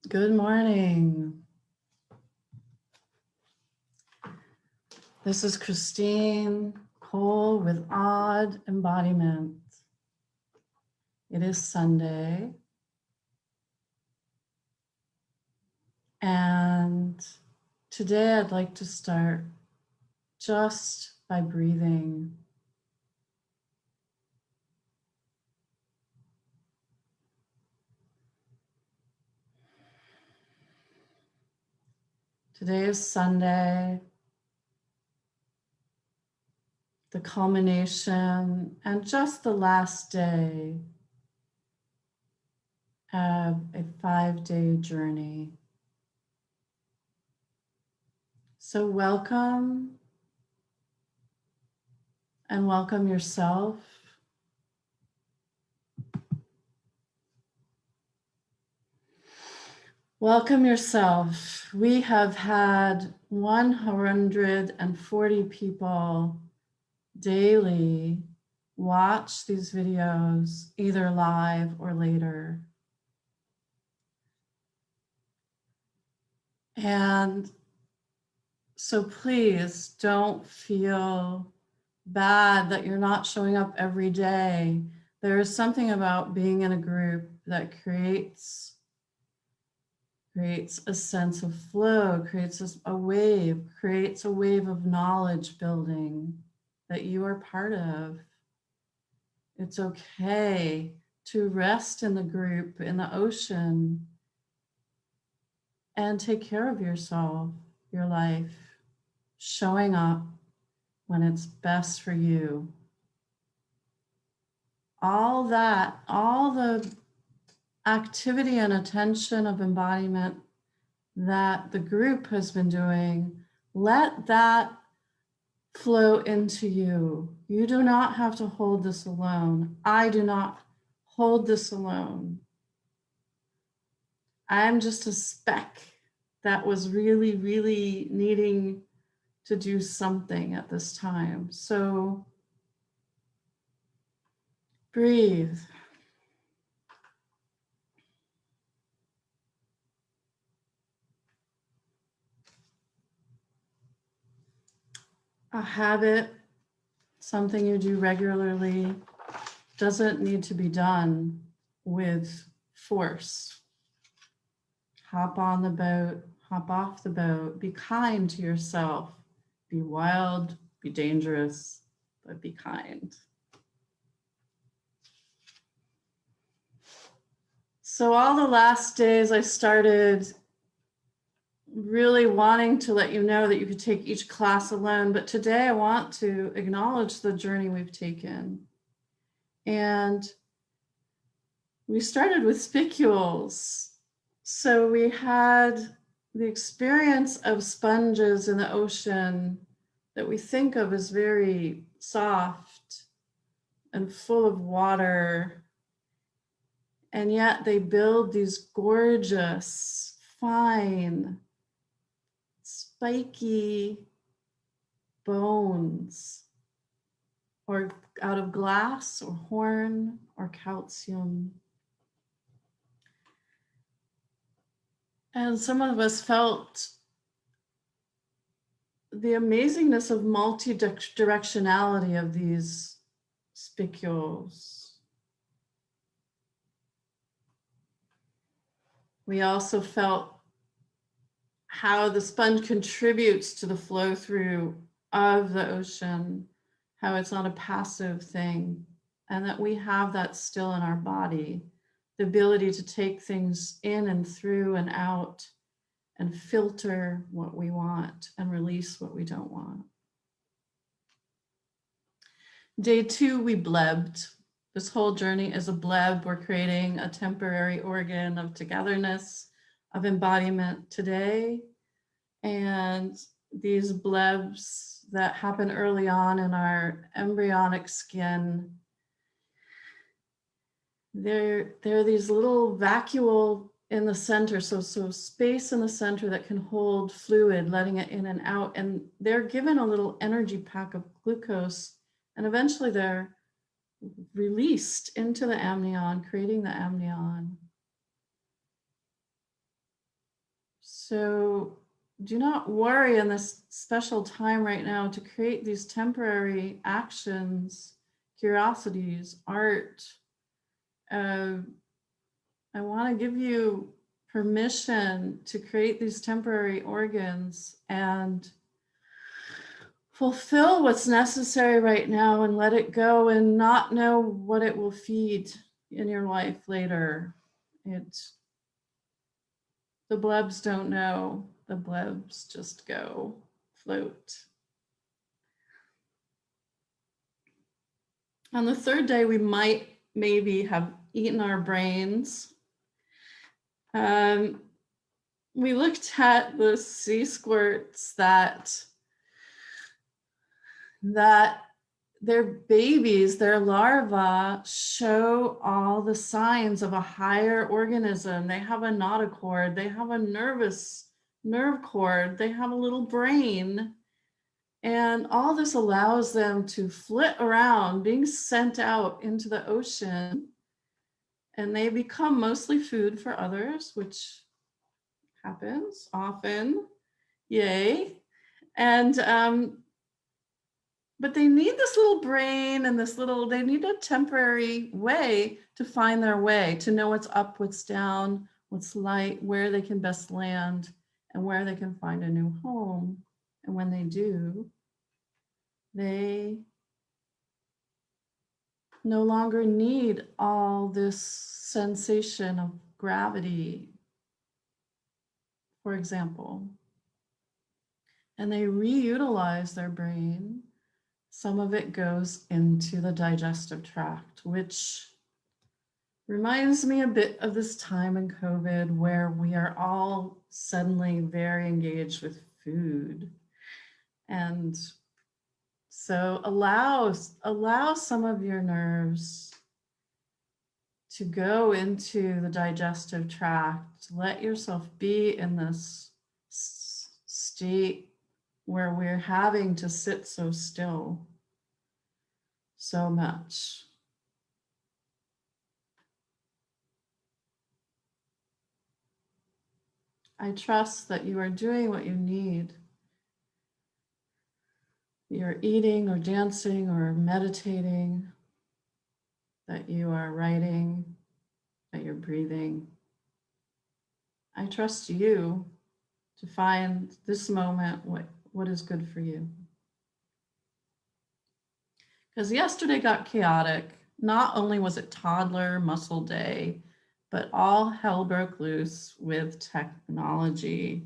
Good morning. This is Christine Cole with ODD Embodiment. It is Sunday, and today I'd like to start just by breathing. Today is Sunday, the culmination and just the last day of a 5-day journey. So welcome, and welcome yourself. Welcome yourself. We have had 140 people daily watch these videos, either live or later. And so please don't feel bad that you're not showing up every day. There is something about being in a group that creates a sense of flow, creates a wave of knowledge building that you are part of. It's okay to rest in the group, in the ocean, and take care of yourself, your life, showing up when it's best for you. All the activity and attention of embodiment that the group has been doing, let that flow into you. You do not have to hold this alone. I do not hold this alone. I'm just a speck that was really, really needing to do something at this time. So breathe. A habit, something you do regularly, doesn't need to be done with force. Hop on the boat, hop off the boat, be kind to yourself, be wild, be dangerous, but be kind. So all the last days I started really wanting to let you know that you could take each class alone, but today I want to acknowledge the journey we've taken. And we started with spicules. So we had the experience of sponges in the ocean that we think of as very soft and full of water. And yet they build these gorgeous, fine, spiky bones, or out of glass or horn or calcium. And some of us felt the amazingness of multi-directionality of these spicules. We also felt how the sponge contributes to the flow through of the ocean, how it's not a passive thing, and that we have that still in our body, the ability to take things in and through and out and filter what we want and release what we don't want. Day 2, we blebbed. This whole journey is a bleb. We're creating a temporary organ of togetherness, of embodiment today. And these blebs that happen early on in our embryonic skin, they're these little vacuole in the center, so space in the center that can hold fluid, letting it in and out. And they're given a little energy pack of glucose, and eventually they're released into the amnion, creating the amnion. So do not worry in this special time right now to create these temporary actions, curiosities, art. I want to give you permission to create these temporary organs and fulfill what's necessary right now and let it go and not know what it will feed in your life later. The blebs don't know. The blebs just go float. On the third day, we might maybe have eaten our brains. We looked at the sea squirts that their babies, their larvae, show all the signs of a higher organism. They have a notochord, they have a nerve cord, they have a little brain. And all this allows them to flit around, being sent out into the ocean. And they become mostly food for others, which happens often. Yay. And but they need this little brain and they need a temporary way to find their way, to know what's up, what's down, what's light, where they can best land, and where they can find a new home. And when they do, they no longer need all this sensation of gravity, for example. And they reutilize their brain. Some of it goes into the digestive tract, which reminds me a bit of this time in COVID where we are all suddenly very engaged with food. And so allow some of your nerves to go into the digestive tract. Let yourself be in this state where we're having to sit so still so much. I trust that you are doing what you need. You're eating or dancing or meditating, that you are writing, that you're breathing. I trust you to find this moment what is good for you. Because yesterday got chaotic. Not only was it toddler muscle day, but all hell broke loose with technology.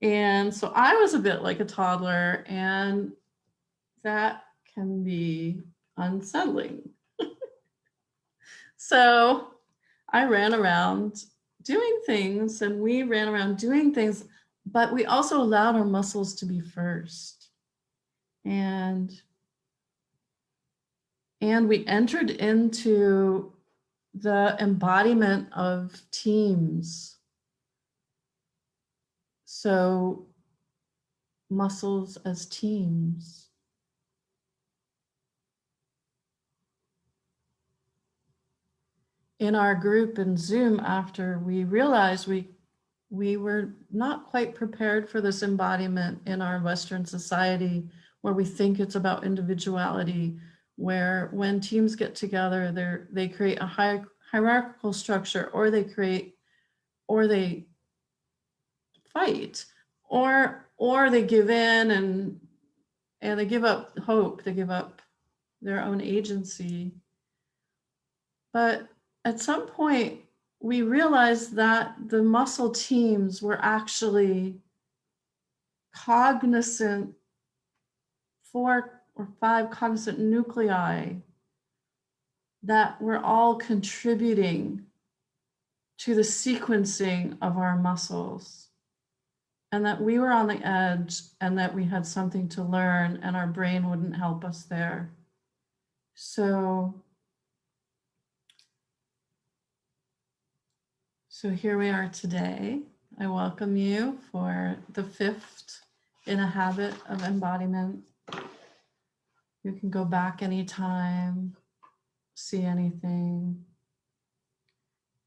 And so I was a bit like a toddler, and that can be unsettling. So I ran around doing things, and we ran around doing things, but we also allowed our muscles to be first. And we entered into the embodiment of teams. So muscles as teams. In our group in Zoom, after we realized we were not quite prepared for this embodiment in our Western society, where we think it's about individuality, where when teams get together, they create a hierarchical structure, or they fight, or they give in and they give up hope, they give up their own agency. But at some point, we realized that the muscle teams were actually cognizant, 4 or 5 cognizant nuclei that were all contributing to the sequencing of our muscles, and that we were on the edge, and that we had something to learn, and our brain wouldn't help us there. So here we are today. I welcome you for the 5th in a habit of embodiment. You can go back anytime, see anything.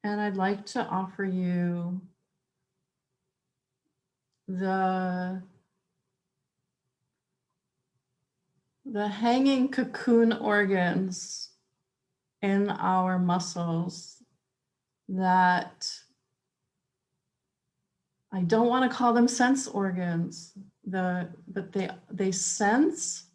And I'd like to offer you the hanging cocoon organs in our muscles that I don't want to call them sense organs, but they sense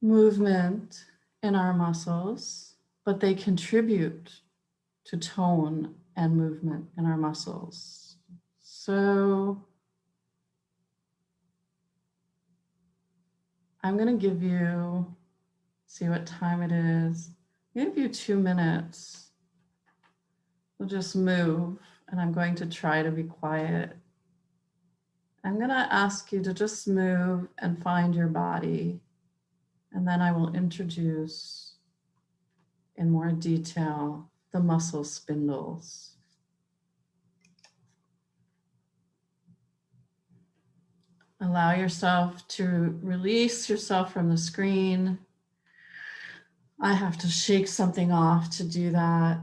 movement in our muscles, but they contribute to tone and movement in our muscles. So I'm going to give you, see what time it is. I'll give you 2 minutes. We'll just move, and I'm going to try to be quiet. I'm going to ask you to just move and find your body, and then I will introduce in more detail the muscle spindles. Allow yourself to release yourself from the screen. I have to shake something off to do that.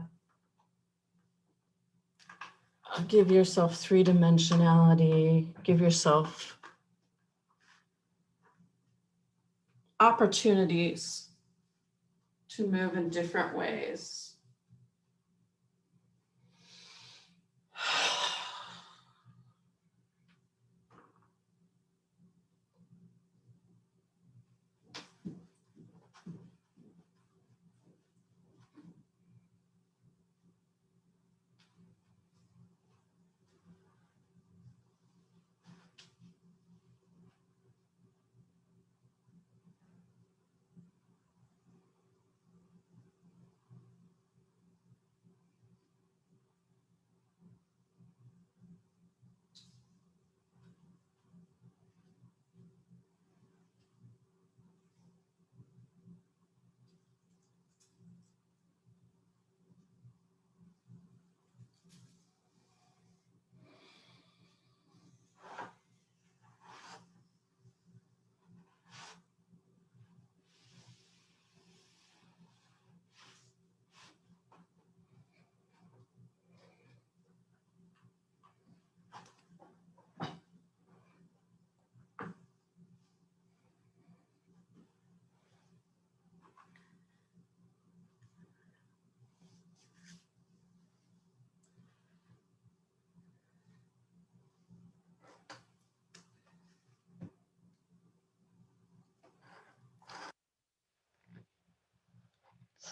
Give yourself three-dimensionality. Give yourself opportunities to move in different ways.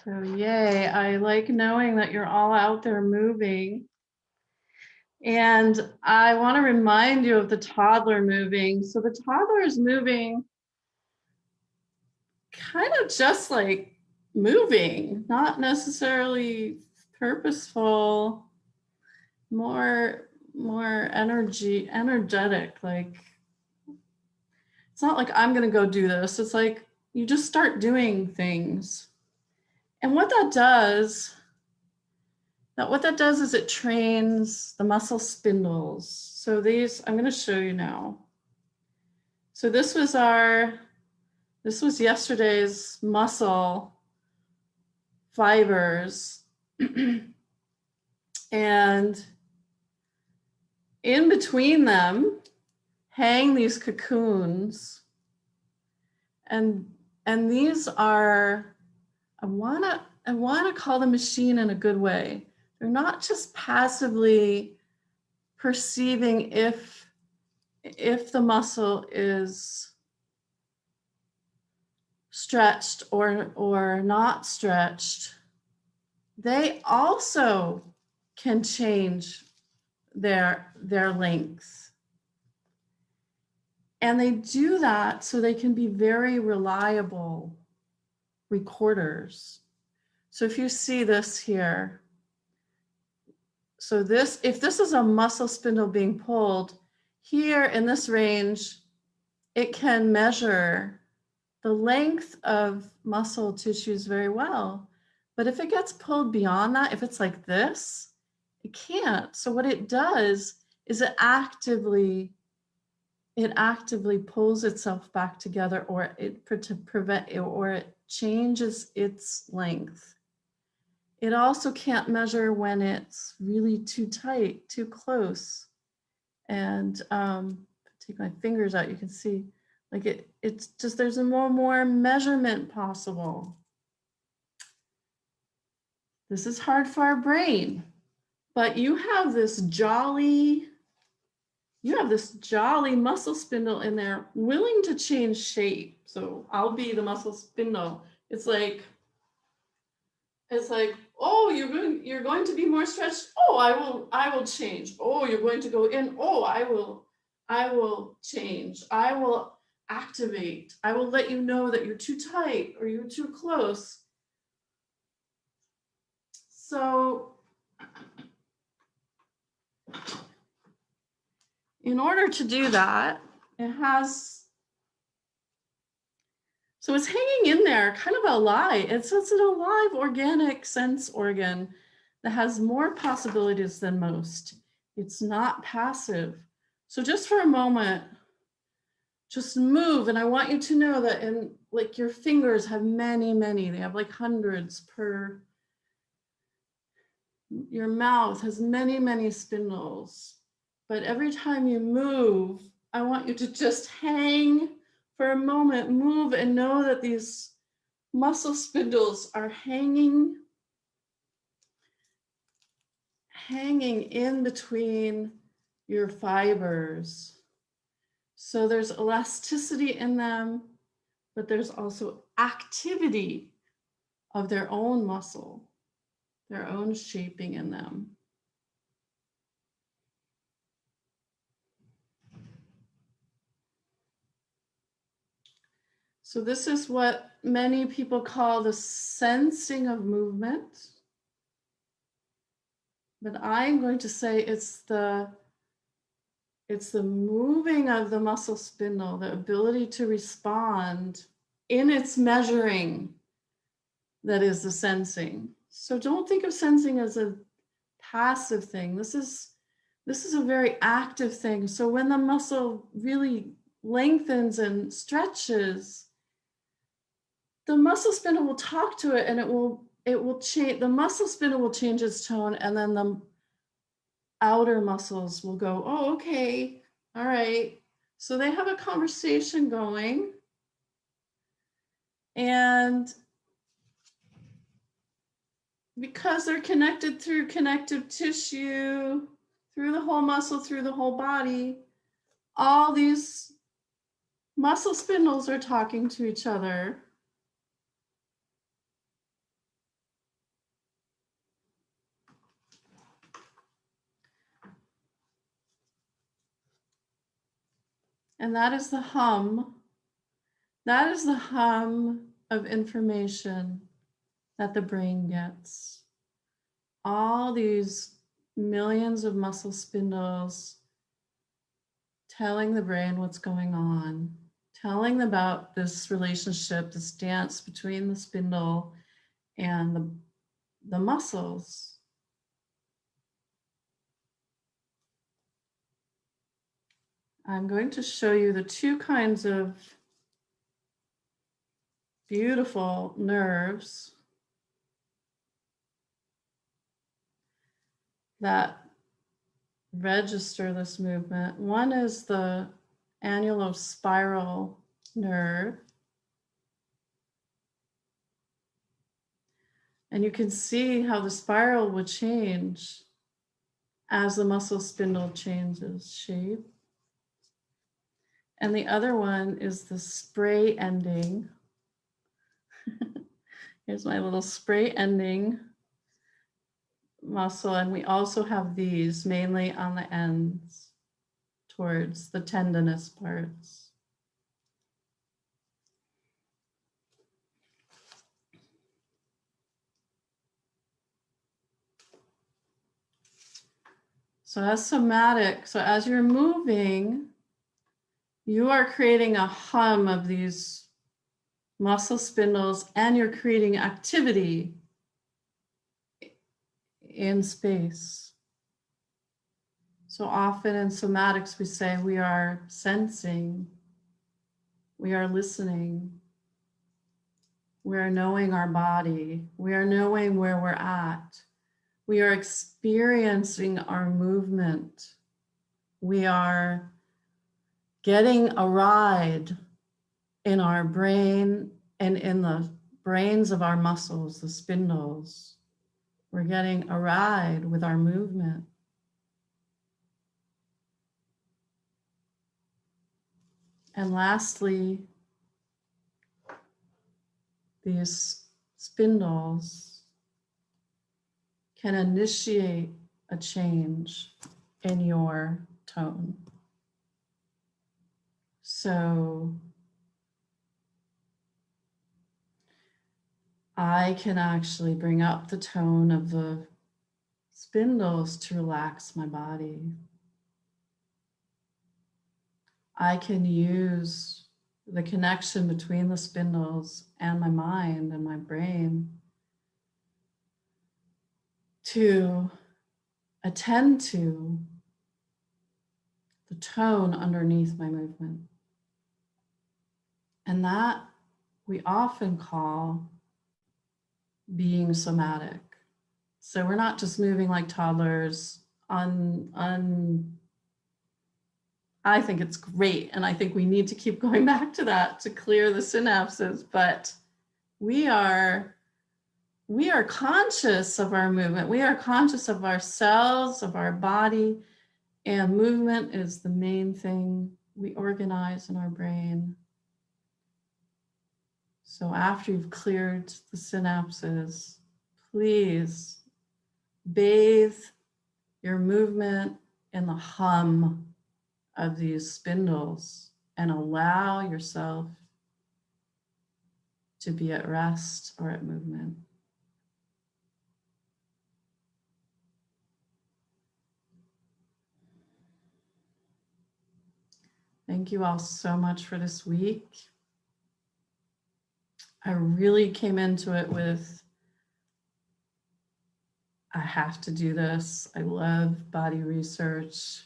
So yay, I like knowing that you're all out there moving. And I want to remind you of the toddler moving. So the toddler is moving kind of just like moving, not necessarily purposeful, more energetic. Like, it's not like I'm going to go do this. It's like you just start doing things. And what that does is it trains the muscle spindles. So these, I'm going to show you now. So this was yesterday's muscle fibers. And in between them hang these cocoons. And these are, I wanna call the machine in a good way. They're not just passively perceiving if the muscle is stretched or not stretched. They also can change their length. And they do that so they can be very reliable recorders. So if you see this here, so this, if this is a muscle spindle being pulled, here in this range, it can measure the length of muscle tissues very well. But if it gets pulled beyond that, if it's like this, it can't. So what it does is it actively pulls itself back together, or it changes its length. It also can't measure when it's really too tight, too close. And take my fingers out, you can see like it's just, there's a more measurement possible. This is hard for our brain, but you have this jolly muscle spindle in there willing to change shape. So I'll be the muscle spindle. It's like, oh, you're going to be more stretched. Oh, I will change. Oh, you're going to go in. Oh, I will change. I will activate. I will let you know that you're too tight or you're too close. So in order to do that, so it's hanging in there, kind of alive. It's an alive organic sense organ that has more possibilities than most. It's not passive. So just for a moment, just move. And I want you to know that like your fingers have many, they have like hundreds per, your mouth has many spindles. But every time you move, I want you to just hang for a moment, move, and know that these muscle spindles are hanging in between your fibers. So there's elasticity in them, but there's also activity of their own muscle, their own shaping in them. So this is what many people call the sensing of movement. But I'm going to say it's the moving of the muscle spindle, the ability to respond in its measuring, that is the sensing. So don't think of sensing as a passive thing. This is a very active thing. So when the muscle really lengthens and stretches, the muscle spindle will talk to it, and it will change. The muscle spindle will change its tone, and then the outer muscles will go, oh, okay, all right. So they have a conversation going, and because they're connected through connective tissue, through the whole muscle, through the whole body, all these muscle spindles are talking to each other. And that is the hum. That is the hum of information that the brain gets. All these millions of muscle spindles telling the brain what's going on, telling about this relationship, this dance between the spindle and the muscles. I'm going to show you the two kinds of beautiful nerves that register this movement. One is the annulospiral nerve. And you can see how the spiral would change as the muscle spindle changes shape. And the other one is the spray ending. Here's my little spray ending muscle. And we also have these mainly on the ends towards the tendinous parts. So as somatic, so as you're moving, you are creating a hum of these muscle spindles, and you're creating activity in space. So often in somatics, we say we are sensing, we are listening. We are knowing our body. We are knowing where we're at. We are experiencing our movement. We are getting a ride in our brain and in the brains of our muscles, the spindles. We're getting a ride with our movement. And lastly, these spindles can initiate a change in your tone. So I can actually bring up the tone of the spindles to relax my body. I can use the connection between the spindles and my mind and my brain to attend to the tone underneath my movement. And that we often call being somatic. So we're not just moving like toddlers I think it's great. And I think we need to keep going back to that to clear the synapses, but we are conscious of our movement. We are conscious of ourselves, of our body, and movement is the main thing we organize in our brain. So after you've cleared the synapses, please bathe your movement in the hum of these spindles and allow yourself to be at rest or at movement. Thank you all so much for this week. I really came into it with, I have to do this. I love body research.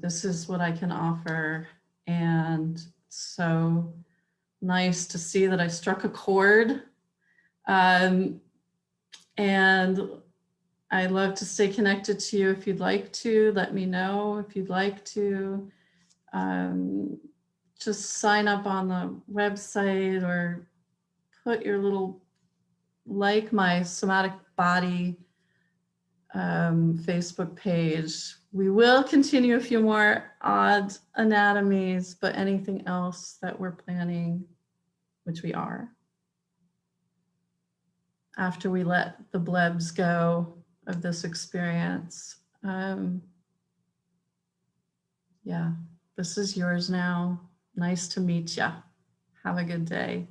This is what I can offer. And so nice to see that I struck a chord. And I'd love to stay connected to you if you'd like to. Let me know if you'd like to. Just sign up on the website or put your little, like my somatic body Facebook page. We will continue a few more odd anatomies, but anything else that we're planning, which we are, after we let the blebs go of this experience. Yeah, this is yours now. Nice to meet ya. Have a good day.